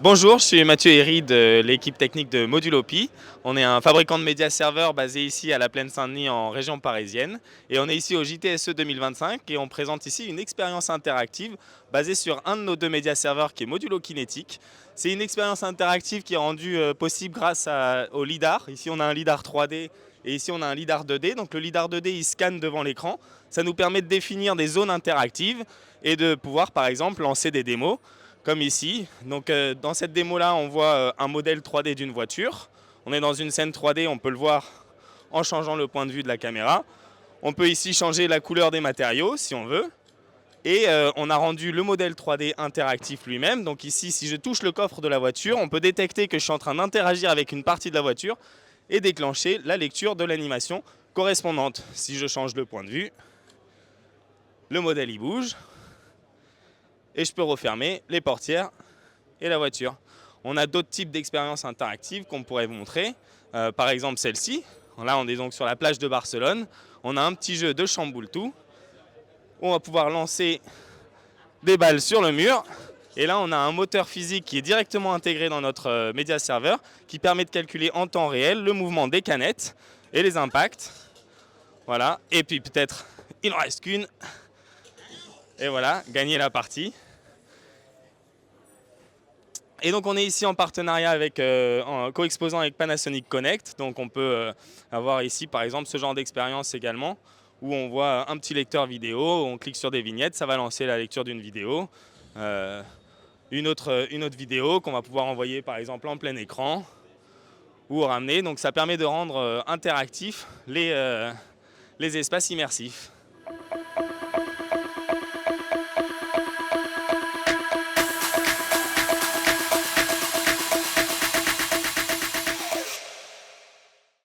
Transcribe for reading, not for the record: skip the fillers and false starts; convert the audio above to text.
Bonjour, je suis Mathieu Herry de l'équipe technique de Modulopi. On est un fabricant de médias serveurs basé ici à la Plaine Saint-Denis en région parisienne. Et on est ici au JTSE 2025 et on présente ici une expérience interactive basée sur un de nos deux médias serveurs qui est Modulo Kinétique. C'est une expérience interactive qui est rendue possible grâce au LiDAR. Ici on a un LiDAR 3D et ici on a un LiDAR 2D. Donc le LiDAR 2D il scanne devant l'écran. Ça nous permet de définir des zones interactives et de pouvoir par exemple lancer des démos comme ici. Donc dans cette démo là on voit un modèle 3D d'une voiture. On est dans une scène 3D, on peut le voir en changeant le point de vue de la caméra. On peut ici changer la couleur des matériaux si on veut. Et on a rendu le modèle 3D interactif lui-même. Donc ici, si je touche le coffre de la voiture, on peut détecter que je suis en train d'interagir avec une partie de la voiture et déclencher la lecture de l'animation correspondante. Si je change le point de vue, le modèle y bouge et je peux refermer les portières et la voiture. On a d'autres types d'expériences interactives qu'on pourrait vous montrer. Par exemple celle-ci. Là on est donc sur la plage de Barcelone. On a un petit jeu de chamboule-tout où on va pouvoir lancer des balles sur le mur. Et là on a un moteur physique qui est directement intégré dans notre média serveur qui permet de calculer en temps réel le mouvement des canettes et les impacts. Voilà. Et puis peut-être il n'en reste qu'une. Et voilà, gagner la partie. Et donc on est ici en partenariat avec, en co-exposant avec Panasonic Connect. Donc on peut avoir ici par exemple ce genre d'expérience également, où on voit un petit lecteur vidéo, on clique sur des vignettes, ça va lancer la lecture d'une vidéo. Une autre vidéo qu'on va pouvoir envoyer par exemple en plein écran ou ramener. Donc ça permet de rendre interactifs les espaces immersifs.